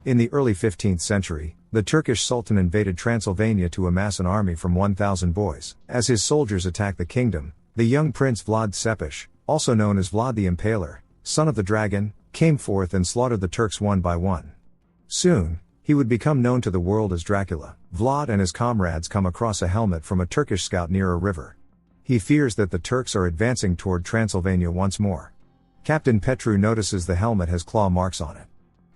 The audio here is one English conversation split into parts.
In the early 15th century, the Turkish Sultan invaded Transylvania to amass an army from 1,000 boys. As his soldiers attacked the kingdom, the young prince Vlad the also known as Vlad the Impaler, son of the dragon, came forth and slaughtered the Turks one by one. Soon, he would become known to the world as Dracula. Vlad and his comrades come across a helmet from a Turkish scout near a river. He fears that the Turks are advancing toward Transylvania once more. Captain Petru notices the helmet has claw marks on it.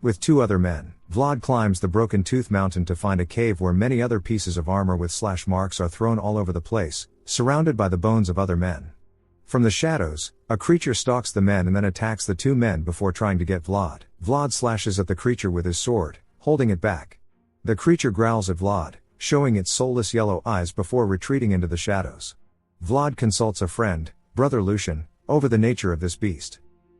With 2 other men, Vlad climbs the Broken Tooth Mountain to find a cave where many other pieces of armor with slash marks are thrown all over the place, surrounded by the bones of other men. From the shadows, a creature stalks the men and then attacks the 2 men before trying to get Vlad. Vlad slashes at the creature with his sword, holding it back. The creature growls at Vlad, showing its soulless yellow eyes before retreating into the shadows. Vlad consults a friend, brother Lucian, over the nature of this beast.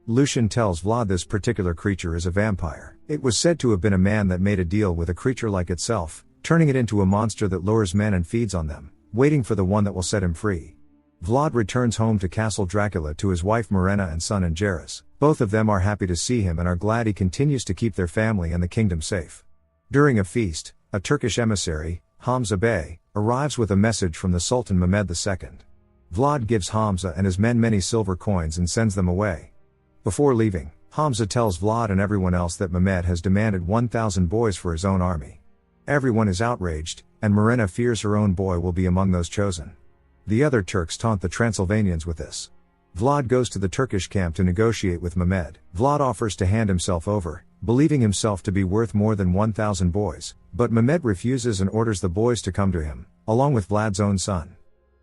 Lucian tells Vlad this particular creature is a vampire. It was said to have been a man that made a deal with a creature like itself, turning it into a monster that lures men and feeds on them, waiting for the one that will set him free. Vlad returns home to Castle Dracula to his wife Marina and son Angeras. Both of them are happy to see him and are glad he continues to keep their family and the kingdom safe. During a feast, a Turkish emissary, Hamza Bey, arrives with a message from the Sultan Mehmed II. Vlad gives Hamza and his men many silver coins and sends them away. Before leaving, Hamza tells Vlad and everyone else that Mehmed has demanded 1,000 boys for his own army. Everyone is outraged, and Marina fears her own boy will be among those chosen. The other Turks taunt the Transylvanians with this. Vlad goes to the Turkish camp to negotiate with Mehmed. Vlad offers to hand himself over, believing himself to be worth more than 1,000 boys, but Mehmed refuses and orders the boys to come to him, along with Vlad's own son.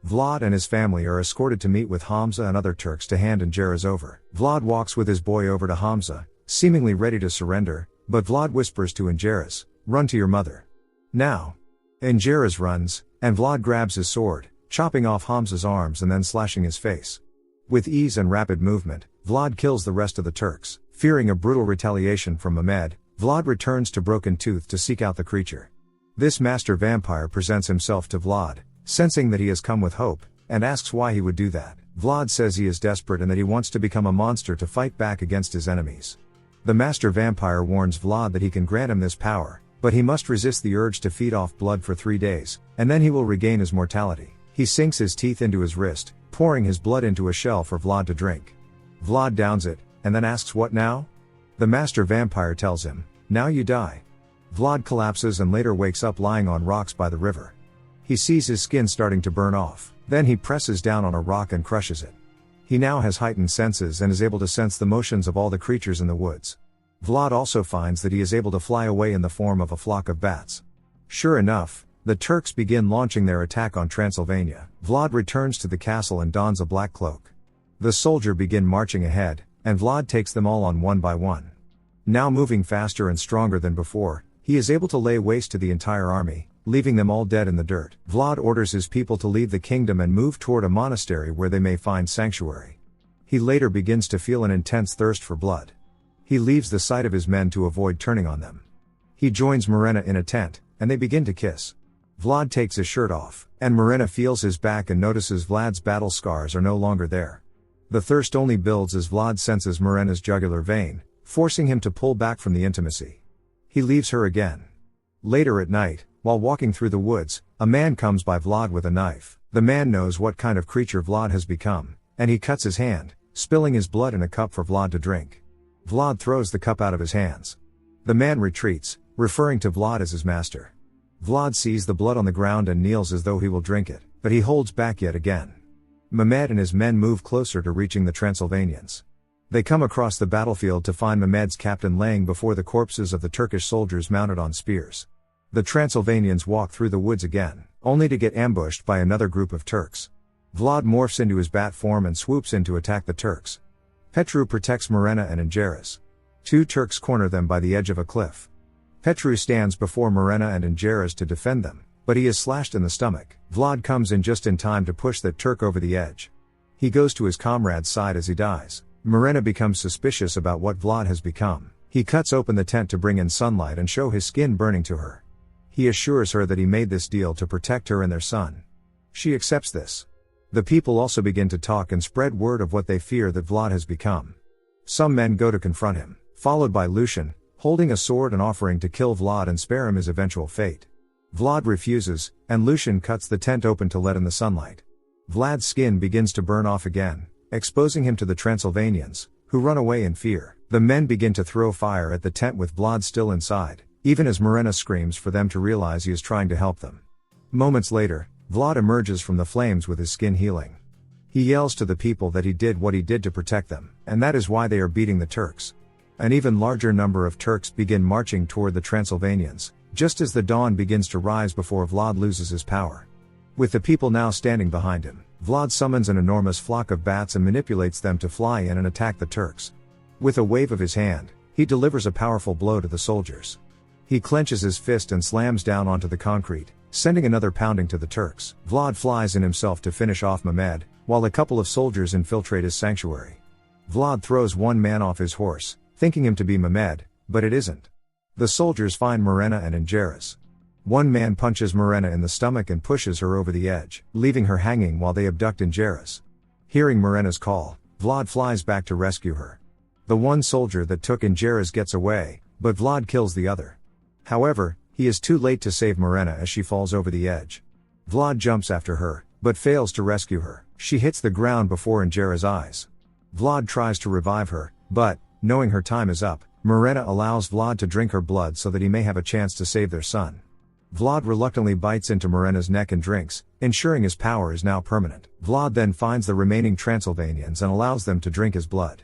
Vlad and his family are escorted to meet with Hamza and other Turks to hand Angeras over. Vlad walks with his boy over to Hamza, seemingly ready to surrender, but Vlad whispers to Angeras, "Run to your mother." Now. Angeras runs, and Vlad grabs his sword, chopping off Hamza's arms and then slashing his face. With ease and rapid movement, Vlad kills the rest of the Turks. Fearing a brutal retaliation from Mehmed, Vlad returns to Broken Tooth to seek out the creature. This master vampire presents himself to Vlad, sensing that he has come with hope, and asks why he would do that. Vlad says he is desperate and that he wants to become a monster to fight back against his enemies. The master vampire warns Vlad that he can grant him this power, but he must resist the urge to feed off blood for 3 days, and then he will regain his mortality. He sinks his teeth into his wrist, pouring his blood into a shell for Vlad to drink. Vlad downs it, and then asks what now? The master vampire tells him, "Now you die." Vlad collapses and later wakes up lying on rocks by the river. He sees his skin starting to burn off, then he presses down on a rock and crushes it. He now has heightened senses and is able to sense the motions of all the creatures in the woods. Vlad also finds that he is able to fly away in the form of a flock of bats. Sure enough, the Turks begin launching their attack on Transylvania. Vlad returns to the castle and dons a black cloak. The soldiers begin marching ahead, and Vlad takes them all on one by one. Now moving faster and stronger than before, he is able to lay waste to the entire army, leaving them all dead in the dirt. Vlad orders his people to leave the kingdom and move toward a monastery where they may find sanctuary. He later begins to feel an intense thirst for blood. He leaves the sight of his men to avoid turning on them. He joins Marina in a tent, and they begin to kiss. Vlad takes his shirt off, and Marina feels his back and notices Vlad's battle scars are no longer there. The thirst only builds as Vlad senses Marina's jugular vein, forcing him to pull back from the intimacy. He leaves her again. Later at night, while walking through the woods, a man comes by Vlad with a knife. The man knows what kind of creature Vlad has become, and he cuts his hand, spilling his blood in a cup for Vlad to drink. Vlad throws the cup out of his hands. The man retreats, referring to Vlad as his master. Vlad sees the blood on the ground and kneels as though he will drink it, but he holds back yet again. Mehmed and his men move closer to reaching the Transylvanians. They come across the battlefield to find Mehmed's captain laying before the corpses of the Turkish soldiers mounted on spears. The Transylvanians walk through the woods again, only to get ambushed by another group of Turks. Vlad morphs into his bat form and swoops in to attack the Turks. Petru protects Marina and Angeras. 2 Turks corner them by the edge of a cliff. Petru stands before Marina and Angeras to defend them, but he is slashed in the stomach. Vlad comes in just in time to push that Turk over the edge. He goes to his comrade's side as he dies. Marina becomes suspicious about what Vlad has become. He cuts open the tent to bring in sunlight and show his skin burning to her. He assures her that he made this deal to protect her and their son. She accepts this. The people also begin to talk and spread word of what they fear that Vlad has become. Some men go to confront him, followed by Lucian, holding a sword and offering to kill Vlad and spare him his eventual fate. Vlad refuses, and Lucian cuts the tent open to let in the sunlight. Vlad's skin begins to burn off again, exposing him to the Transylvanians, who run away in fear. The men begin to throw fire at the tent with Vlad still inside, even as Morena screams for them to realize he is trying to help them. Moments later, Vlad emerges from the flames with his skin healing. He yells to the people that he did what he did to protect them, and that is why they are beating the Turks. An even larger number of Turks begin marching toward the Transylvanians, just as the dawn begins to rise before Vlad loses his power. With the people now standing behind him, Vlad summons an enormous flock of bats and manipulates them to fly in and attack the Turks. With a wave of his hand, he delivers a powerful blow to the soldiers. He clenches his fist and slams down onto the concrete, sending another pounding to the Turks. Vlad flies in himself to finish off Mehmed, while a couple of soldiers infiltrate his sanctuary. Vlad throws one man off his horse, thinking him to be Mehmed, but it isn't. The soldiers find Morena and Ingeris. One man punches Morena in the stomach and pushes her over the edge, leaving her hanging while they abduct Ingeris. Hearing Morena's call, Vlad flies back to rescue her. The one soldier that took Ingeris gets away, but Vlad kills the other. However, he is too late to save Morena as she falls over the edge. Vlad jumps after her, but fails to rescue her. She hits the ground before Ingeris' eyes. Vlad tries to revive her, but, knowing her time is up, Morena allows Vlad to drink her blood so that he may have a chance to save their son. Vlad reluctantly bites into Morena's neck and drinks, ensuring his power is now permanent. Vlad then finds the remaining Transylvanians and allows them to drink his blood.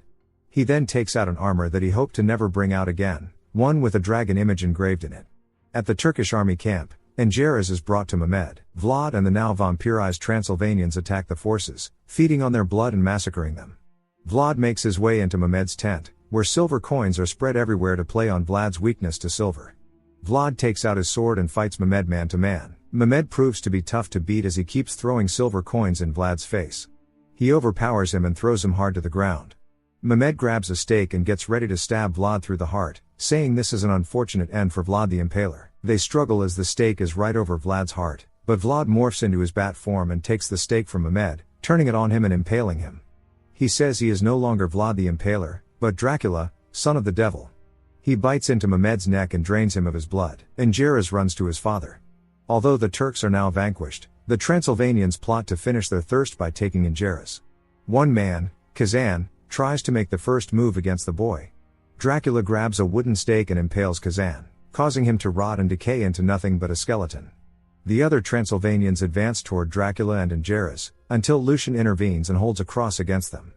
He then takes out an armor that he hoped to never bring out again, one with a dragon image engraved in it. At the Turkish army camp, Ingeris is brought to Mehmed. Vlad and the now vampirized Transylvanians attack the forces, feeding on their blood and massacring them. Vlad makes his way into Mehmed's tent, where silver coins are spread everywhere to play on Vlad's weakness to silver. Vlad takes out his sword and fights Mehmed man to man. Mehmed proves to be tough to beat as he keeps throwing silver coins in Vlad's face. He overpowers him and throws him hard to the ground. Mehmed grabs a stake and gets ready to stab Vlad through the heart, saying this is an unfortunate end for Vlad the Impaler. They struggle as the stake is right over Vlad's heart, but Vlad morphs into his bat form and takes the stake from Mehmed, turning it on him and impaling him. He says he is no longer Vlad the Impaler, but Dracula, son of the devil. He bites into Mehmed's neck and drains him of his blood. Ingeris runs to his father. Although the Turks are now vanquished, the Transylvanians plot to finish their thirst by taking Ingeris. One man, Kazan, tries to make the first move against the boy. Dracula grabs a wooden stake and impales Kazan, causing him to rot and decay into nothing but a skeleton. The other Transylvanians advance toward Dracula and Ingeris, until Lucian intervenes and holds a cross against them.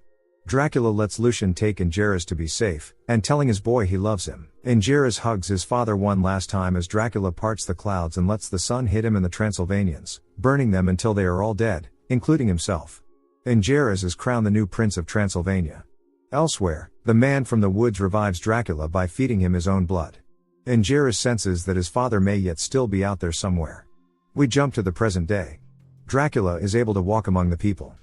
Dracula lets Lucian take Ingeris to be safe, and telling his boy he loves him. Ingeris hugs his father one last time as Dracula parts the clouds and lets the sun hit him and the Transylvanians, burning them until they are all dead, including himself. Ingeris is crowned the new Prince of Transylvania. Elsewhere, the man from the woods revives Dracula by feeding him his own blood. Ingeris senses that his father may yet still be out there somewhere. We jump to the present day. Dracula is able to walk among the people.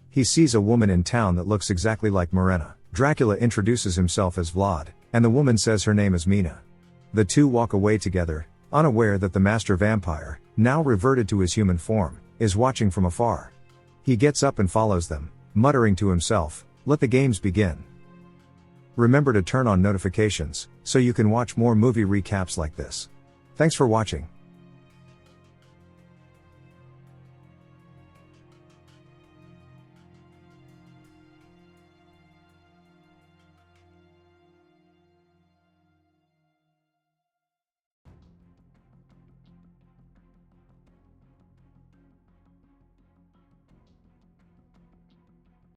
He sees a woman in town that looks exactly like Morena. Dracula introduces himself as Vlad, and the woman says her name is Mina. The two walk away together, unaware that the master vampire, now reverted to his human form, is watching from afar. He gets up and follows them, muttering to himself, "Let the games begin." Remember to turn on notifications, so you can watch more movie recaps like this. Thanks for watching.